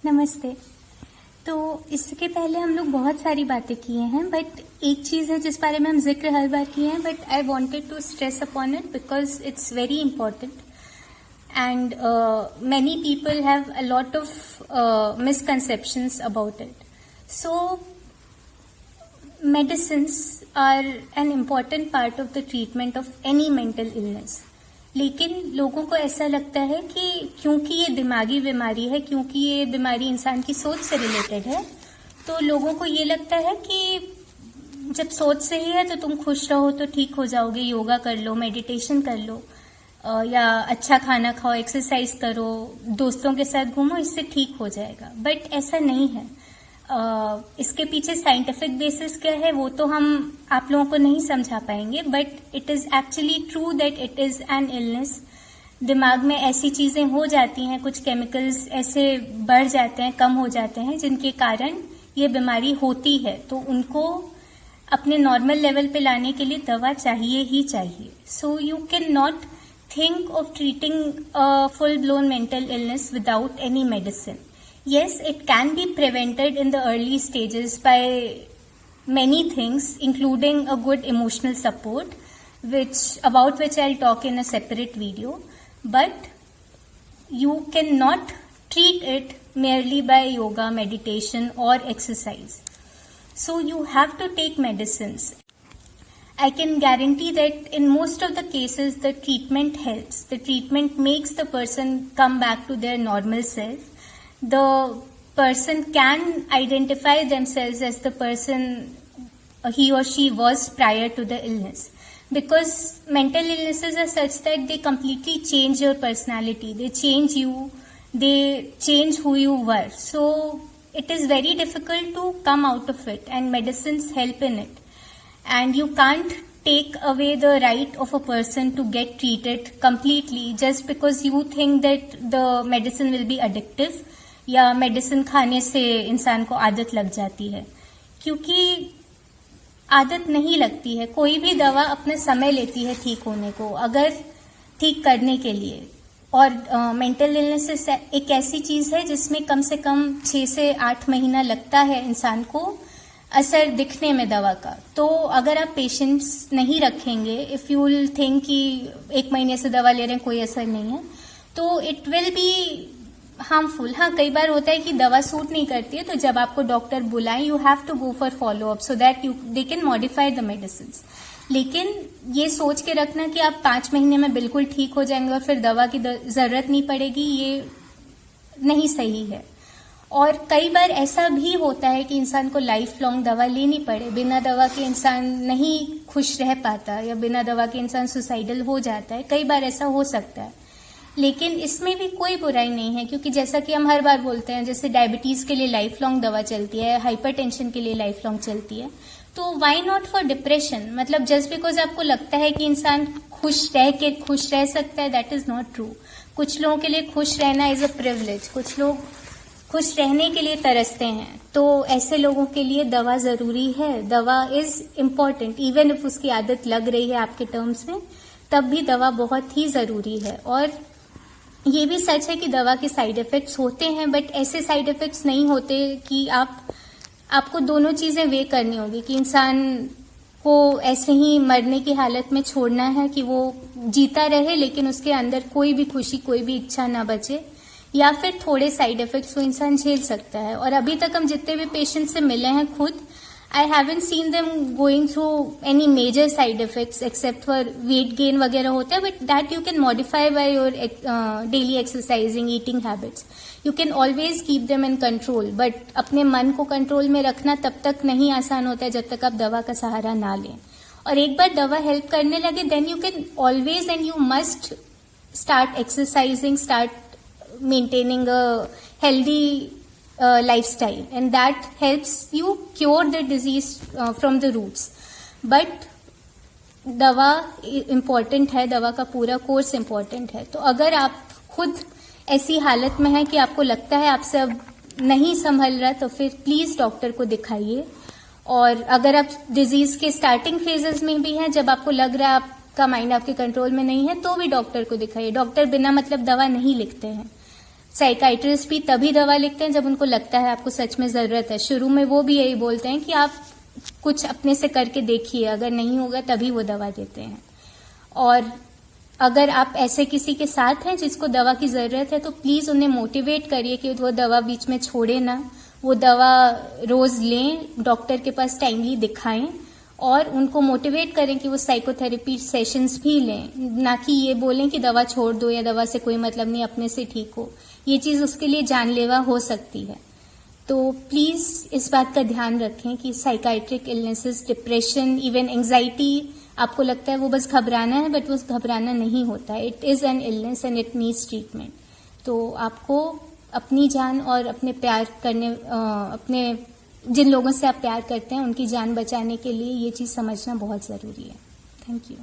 नमस्ते। तो इसके पहले हम लोग बहुत सारी बातें किए हैं, बट एक चीज़ है जिस बारे में हम जिक्र हर बार किए हैं, but I wanted to stress upon it because it's very important and many people have a lot of misconceptions about it. So medicines are an important part of the treatment of any mental illness. लेकिन लोगों को ऐसा लगता है कि क्योंकि ये दिमागी बीमारी है, क्योंकि ये बीमारी इंसान की सोच से रिलेटेड है, तो लोगों को ये लगता है कि जब सोच सही है तो तुम खुश रहो तो ठीक हो जाओगे, योगा कर लो, मेडिटेशन कर लो, या अच्छा खाना खाओ, एक्सरसाइज करो, दोस्तों के साथ घूमो, इससे ठीक हो जाएगा। बट ऐसा नहीं है। इसके पीछे साइंटिफिक बेसिस क्या है वो तो हम आप लोगों को नहीं समझा पाएंगे, but it is actually true that it is an illness. दिमाग में ऐसी चीजें हो जाती हैं, कुछ केमिकल्स ऐसे बढ़ जाते हैं, कम हो जाते हैं, जिनके कारण ये बीमारी होती है, तो उनको अपने नॉर्मल लेवल पे लाने के लिए दवा चाहिए ही चाहिए। So you can not think of treating a full-blown mental illness without any medicine. Yes, it can be prevented in the early stages by many things, including a good emotional support, about which I'll talk in a separate video. But you cannot treat it merely by yoga, meditation, or exercise. So you have to take medicines. I can guarantee that in most of the cases, the treatment helps. The treatment makes the person come back to their normal self. The person can identify themselves as the person he or she was prior to the illness. Because mental illnesses are such that they completely change your personality. They change you. They change who you were. So it is very difficult to come out of it, and medicines help in it. And you can't take away the right of a person to get treated completely just because you think that the medicine will be addictive, या medicine खाने से इंसान को आदत लग जाती है, क्योंकि आदत नहीं लगती है। कोई भी दवा अपने समय लेती है ठीक होने को, अगर ठीक करने के लिए। और मेंटल इलनेस एक ऐसी चीज है जिसमें कम से कम 6 से 8 महीना लगता है इंसान को असर दिखने में दवा का। तो अगर आप पेशेंस नहीं रखेंगे, इफ यू विल थिंक कि 1 महीने से दवा ले रहे हैं कोई असर नहीं है, तो इट विल बी हार्मफुल। हाँ, कई बार होता है कि दवा सूट नहीं करती है, तो जब आपको डॉक्टर बुलाएं, you have to go for follow up so that they can modify the medicine. लेकिन ये सोच के रखना कि आप 5 महीने में बिल्कुल ठीक हो जाएंगे और फिर दवा की जरूरत नहीं पड़ेगी, ये नहीं सही है। और कई बार ऐसा भी होता है कि इंसान को लाइफ लॉन्ग दवा लेनी पड़े। बिना दवा के इंसान नहीं खुश रह पाता, या बिना दवा के इंसान सुसाइडल हो जाता है। कई बार ऐसा हो सकता है, लेकिन इसमें भी कोई बुराई नहीं है, क्योंकि जैसा कि हम हर बार बोलते हैं, जैसे डायबिटीज के लिए लाइफ लॉन्ग दवा चलती है, हाइपरटेंशन के लिए लाइफ लॉन्ग चलती है, तो व्हाई नॉट फॉर डिप्रेशन। मतलब जस्ट बिकॉज आपको लगता है कि इंसान खुश रह सकता है, दैट इज नॉट ट्रू। कुछ लोगों के लिए खुश रहना इज अ प्रिविलेज, कुछ लोग खुश रहने के लिए तरसते हैं, तो ऐसे लोगों के लिए दवा जरूरी है। दवा इज इम्पॉर्टेंट, इवन इफ उसकी आदत लग रही है आपके टर्म्स में, तब भी दवा बहुत ही जरूरी है। और ये भी सच है कि दवा के साइड इफेक्ट्स होते हैं, बट ऐसे साइड इफेक्ट्स नहीं होते कि आपको दोनों चीजें वे करनी होगी, कि इंसान को ऐसे ही मरने की हालत में छोड़ना है कि वो जीता रहे लेकिन उसके अंदर कोई भी खुशी, कोई भी इच्छा ना बचे, या फिर थोड़े साइड इफेक्ट्स वो इंसान झेल सकता है। और अभी तक हम जितने भी पेशेंट से मिले हैं, खुद I haven't seen them going through any major side effects except for weight gain वगैरह होता है, but that you can modify by your daily exercising, eating habits. You can always keep them in control, but अपने मन को control में रखना तब तक नहीं आसान होता है जब तक आप दवा का सहारा ना लें। और एक बार दवा हेल्प करने लगे, then you can always and you must start exercising, start maintaining a healthy lifestyle, and that helps you cure the disease from the roots. But दवा इम्पोर्टेंट है, दवा का पूरा कोर्स इम्पोर्टेंट है। तो अगर आप खुद ऐसी हालत में है कि आपको लगता है आपसे अब नहीं संभल रहा, तो फिर प्लीज डॉक्टर को दिखाइए। और अगर आप डिजीज के स्टार्टिंग फेजेस में भी हैं, जब आपको लग रहा है आपका माइंड आपके कंट्रोल में नहीं है, तो भी डॉक्टर को दिखाइए। डॉक्टर बिना मतलब दवा नहीं लिखते हैं। साइकाइट्रिस्ट भी तभी दवा लिखते हैं जब उनको लगता है आपको सच में जरूरत है। शुरू में वो भी यही बोलते हैं कि आप कुछ अपने से करके देखिए, अगर नहीं होगा तभी वो दवा देते हैं। और अगर आप ऐसे किसी के साथ हैं जिसको दवा की जरूरत है तो प्लीज उन्हें मोटिवेट करिए कि वो दवा बीच में छोड़े ना, वो दवा रोज लें, डॉक्टर के पास टाइमली दिखाएं और उनको मोटिवेट करें कि वो साइकोथेरेपी सेशंस भी लें, ना कि ये बोलें कि दवा छोड़ दो या दवा से कोई मतलब नहीं, अपने से ठीक हो। ये चीज उसके लिए जानलेवा हो सकती है। तो प्लीज इस बात का ध्यान रखें कि psychiatric illnesses, depression, even anxiety, आपको लगता है वो बस घबराना है, बट वो घबराना नहीं होता है। It is an illness and it needs treatment. तो आपको अपनी जान और अपने प्यार करने अपने जिन लोगों से आप प्यार करते हैं उनकी जान बचाने के लिए ये चीज समझना बहुत जरूरी है। Thank you.